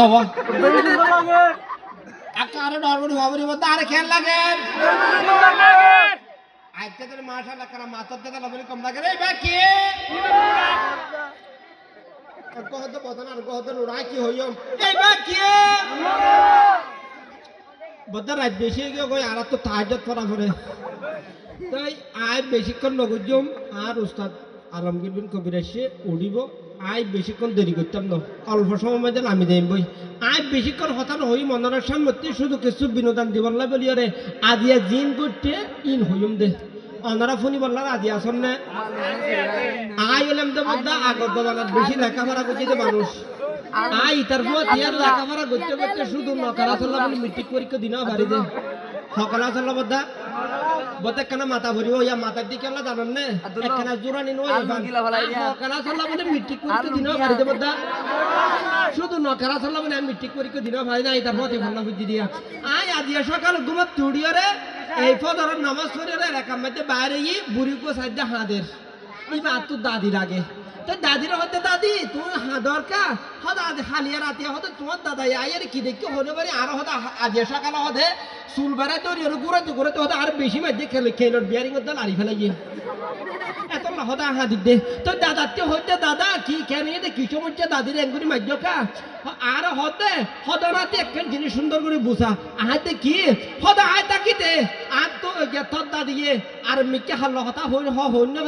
হওয়া আরে ডরবড়ি ভাবরি মধ্যে আরে খেয়াল লাগে আজকে তোর মাশাআল্লাহ কারা মাথার থেকে লবলি কম লাগে রে ভাই কে কত বদন আর কত লড়াই কি হইও এই ভাই কে বদন রাত বেশি গিয়ে কই আর তো তাহাজ্জুদ পড়া পড়ে তাই আয় বেশিক্ষণ নগজম আর উস্তাদ আলমগীর বিন কবির এসে উড়িব আয় বেশিক্ষণ দেরি করতাম না অল্প সময় মধ্যে নামি দেব বই আয় বেশিক্ষণ হতান হই মনের সামনে শুধু কিছু বিনোদন দিবল্লা বলি রে আদিয়া জিন করতে ইন হইম দে অনারা ফোনি বললার আদি আসন না আয় হলাম তো বদ্ধা আগত বানার বেশি লেখাপড়া করছে যে মানুষ আয় তার পর তিয়ার লেখাপড়া করতে করতে শুধু নকারা চল্লা বলে মেট্রিক পরীক্ষা দিনাও পারি দে সকালা চল্লা বদ্ধা বতে কেন মাথা ভরিব ইয়া মাথার দিকে আল্লাহ জানান না একখানা জোড়া নিন নকারা চল্লা বলে মেট্রিক পরীক্ষা দিনাও পারি দে বদ্ধা শুধু নকারা চল্লা বলে মেট্রিক পরীক্ষা দিনাও পারি না তার পথে ভান্না বুদ্ধি দিয়া আয় আজিয়া সকাল ঘুমাত তুড়িও রে এই ফজরের নামাজ পড়ে রে রেখার মধ্যে বাইরে গিয়ে বুড়ি কো সাইডে হাঁদের এই বা তোর দাদির আগে তো দাদির হতে দাদি তুমি দরকার হদা আজ হালিয়া রাতে হতে তোমার দাদা আয়ের কি দেখি হতে পারি আর হদা আজ সকালে হতে চুল বেড়াই তৈরি হলো ঘুরাতে ঘুরাতে হতে আর বেশি মাঝে খেলে খেলোর বিয়ারিং মধ্যে লাড়ি ফেলে গিয়ে এত না হদা হাঁদির দে তো দাদাতে হতে দাদা কি কেন কি সমস্যা দাদির একগুলি মাঝে খা আর হতে হদা রাতে একখান জিনিস সুন্দর করে বুঝা আহাতে কি হদা আয় তাকিতে আর তো তোর দাদিয়ে আর মিকে হাল্লা হতা হইন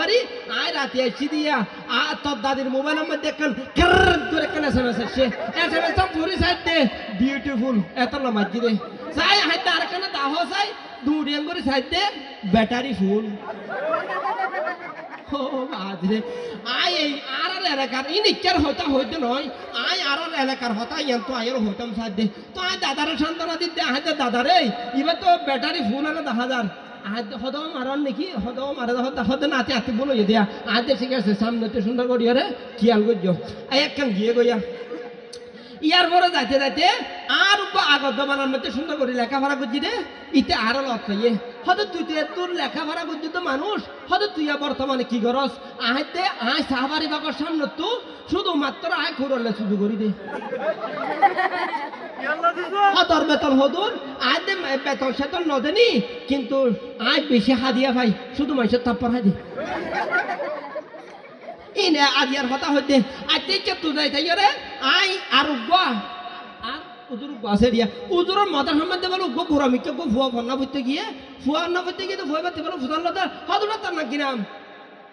ভারি আয় রাতে এসি দিয়া আর তোর দাদির মোবাইলের মধ্যে একখান করে কেন এসএমএস আসছে এসএমএস পুরি সাইড দে বিউটিফুল এত না মাঝি দে চাই হাইতে আর কেন দাহ চাই দুরিয়াং করে সাইড দে ব্যাটারি ফুল ও বাজরে আয় এই আর এলাকার ইনিকার হতা হইতে নয় আয় আর এলাকার হতা ইয়ান তো আয়ের হইতাম সাইড দে তো আয় দাদারে সান্ত্বনা দিতে আয় দাদারে এবার তো ব্যাটারি ফুল আনা 10,000 আজ হদাও মারান নাকি হদাও মারা হদে নাতে আতে বলো দিয়া আজ ঠিক আছে সামনেতে সুন্দর করিয়া রে খেয়াল করছো একখান গিয়ে গইয়া ইয়ার পরে যাইতে যাইতে আর আগত বানার মধ্যে সুন্দর করে লেখাপড়া করছি রে ইতে আরো লক্ষ্য হয়তো তুই তোর লেখাপড়া করছি তো মানুষ হয়তো তুই বর্তমানে কি করস আইতে আয় সাহাবারি বাকর সামনে তো শুধুমাত্র আয় খুঁড়লে শুধু করি দে তোর বেতন হদুর আয় দে বেতন সেতন নদেনি কিন্তু আয় বেশি হাদিয়া ভাই শুধু মানুষের থাপ্পর হাই দে ইনে আজিয়ার কথা হইতে আজকে চেতু যাই তাই রে আই আর উগা আর উজুর আছে দিয়া উজুরের মাথার সম্বন্ধে বলো উগো ঘোরামিকে গো ফুয়া ফন্না করতে গিয়ে তো ফুয়া বাতে বলো ফুসাল লতা হদুরা তার নাকি নাম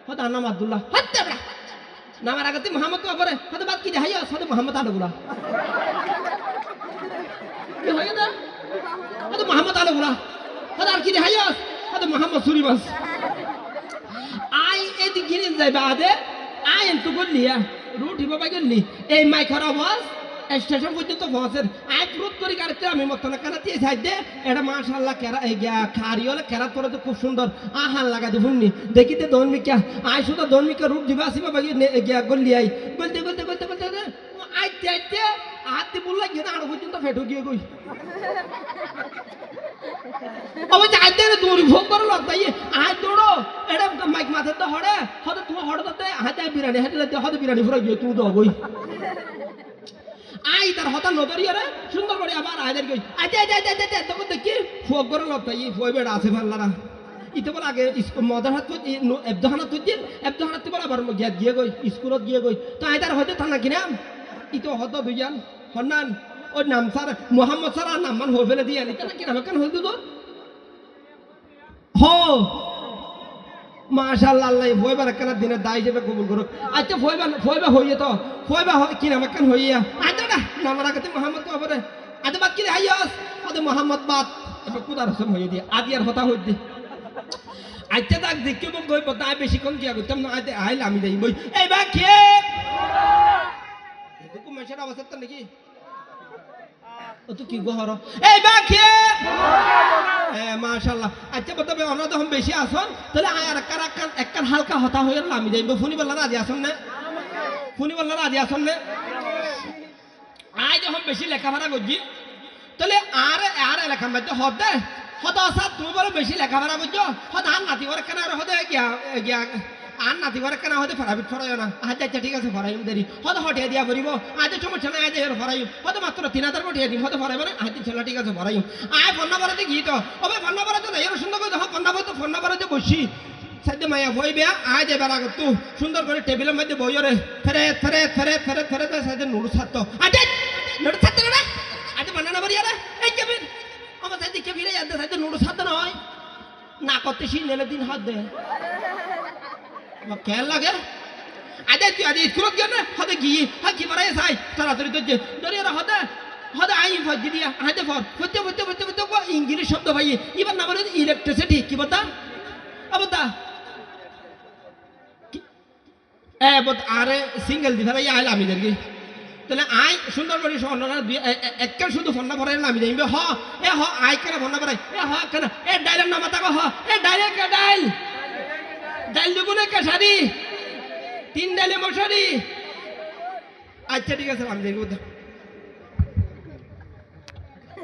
হদ নাম আব্দুল্লাহ হত্যা বড়া নামের আগে তুই মোহাম্মদ তো পরে হদ বাদ কি দেখাইয়া হদ মোহাম্মদ আলগুলা কি হইয়া দা হদ মোহাম্মদ আলগুলা হদ আর কি দেখাইয়া হদ মোহাম্মদ সুরিবাস আই এদিক গিয়ে যাইবা আদে আইন তো করলিয়া রুটি বাবা গেলি এই মাইখর আওয়াজ স্টেশন পর্যন্ত পৌঁছের আয় ক্রোধ করি কাটতে আমি মতন কানাতে সাইড দে এটা মাশাআল্লাহ কেরা খারিওলে কেরা করে তো খুব সুন্দর আহান লাগা দে ভুন্নি দেখিতে দনমিকা আয় শুধু দনমিকা রূপ দিবা আসি বাবা গিয়া গলি আই বলতে আইতে আইতে হাতে বললা গিয়ে আরো পর্যন্ত ফেটো গিয়ে গই অবশ্য আইতে দৌড়ি ভোগ করে লতাই আয় দৌড়ো এটা মাইক মাথার তো হড়ে হয়তো তোমার হড়ে তো হাতে বিরিয়ানি হাতে হয়তো বিরিয়ানি ফুরাই গিয়ে তুই দগই আই তার হতা নদরিয়া রে সুন্দর করে আবার আইদের গই আইতে তখন দেখি ভোগ করে লতাই ফই বেড়া আছে ভাল্লারা ইতে বলে আগে মদার হাত এবদহানা তুজিল এবদহানা তুই বলে আবার গিয়ে গই স্কুলত গিয়ে গই তো আই তার হয়তো থানা কিনা ইতো হতো দুইজন হন্নান ওর নাম স্যার মোহাম্মদ স্যার আর নাম মান হয়ে ফেলে দিয়ে আনি কিনা কেন হইতো তোর হো মাশাআল্লাহ আল্লাহ ফয়বার একখানা দিনের দায় হিসেবে কবুল করুক আচ্ছা ফয়বা হইয়ে তো ফয়বা কি নাম একখান হইয়া আচ্ছা না নামার আগে মোহাম্মদ তো হবে আচ্ছা বাদ কি হাইয়াস আচ্ছা মোহাম্মদ বাদ এবার কুদার রসম হইয়ে দিয়ে আদি আর হতা হইতে আচ্ছা তাক দেখি বম গই পতা বেশিক্ষণ কি করতাম না আইলে আমি যাই বই এই বা কে এটুকু মেশের অবস্থা নাকি ও তো কি গহর এই বা কে মাশাআল্লাহ আচ্ছা বলতে আমরা যখন বেশি আসন তাহলে আয় আর একখান হালকা হতা হয়ে আমি যাইব ফুনি বললা রাজি আসন না ফুনি বললা রাজি আসন না আয় যখন বেশি লেখাপড়া করছি তাহলে আর এলাকার মধ্যে হতে হত আসা তুমি বলো বেশি লেখাপড়া করছো হত আর নাতি ওর কেন হতে গিয়া আর নাতি ঘরে কেনা হতে ফরাবিট ফরাইও না আচ্ছা আচ্ছা ঠিক আছে ফরাইম দেরি হয়তো হটিয়ে দিয়া করিব আজ সমস্যা নাই আজ এর ফরাইম হয়তো মাত্র 3000 পঠিয়ে দিম হয়তো ফরাইব না আজ ছেলে ঠিক আছে ফরাইম আয় ফোন নাম্বারে গিয়ে ওবে ফোন নাম্বারে তো এর সুন্দর করে ফোন নাম্বারে বসি সাইডে মায়া বই বেয়া আয় যে বেলা করতু সুন্দর করে টেবিলের মধ্যে বই রে ফেরে ফেরে ফেরে ফেরে ফেরে সাইডে নুড়ু ছাড়ত আজে নুড়ু ছাড়ত না আজ বানানা বাড়ি আরে এই কেবির আমার সাইডে কেবিরে যাতে সাইডে নুড়ু ছাড়ত নয় না করতে শিলেলে দিন হাত দে কেন লাগে আজ তুই আজ স্কুলত গিয়ে না হতে গিয়ে হ্যাঁ কি বাড়াই চাই তাড়াতাড়ি তো ধরিয়ে হতে হতে আই ভর্তি দিয়া হাতে ফর ফুটতে ফুটতে ফুটতে ফুটতে ইংলিশ শব্দ ভাই এবার না বলে ইলেকট্রিসিটি কি বলতা আবতা আরে সিঙ্গেল দি ফেলাই আইল আমি দেখি তাহলে আই সুন্দর করে স্বর্ণরা একের শুধু ফোন নাম্বার নামি যাইবে হ এ হ I can phone number A হ কেন এ ডাইলের নাম তাকে হ এ ডাইলের কে ডাইল ডাইল দুগুনে কেশারি 3 ডাইলে মশারি আচ্ছা ঠিক আছে আমি দেখব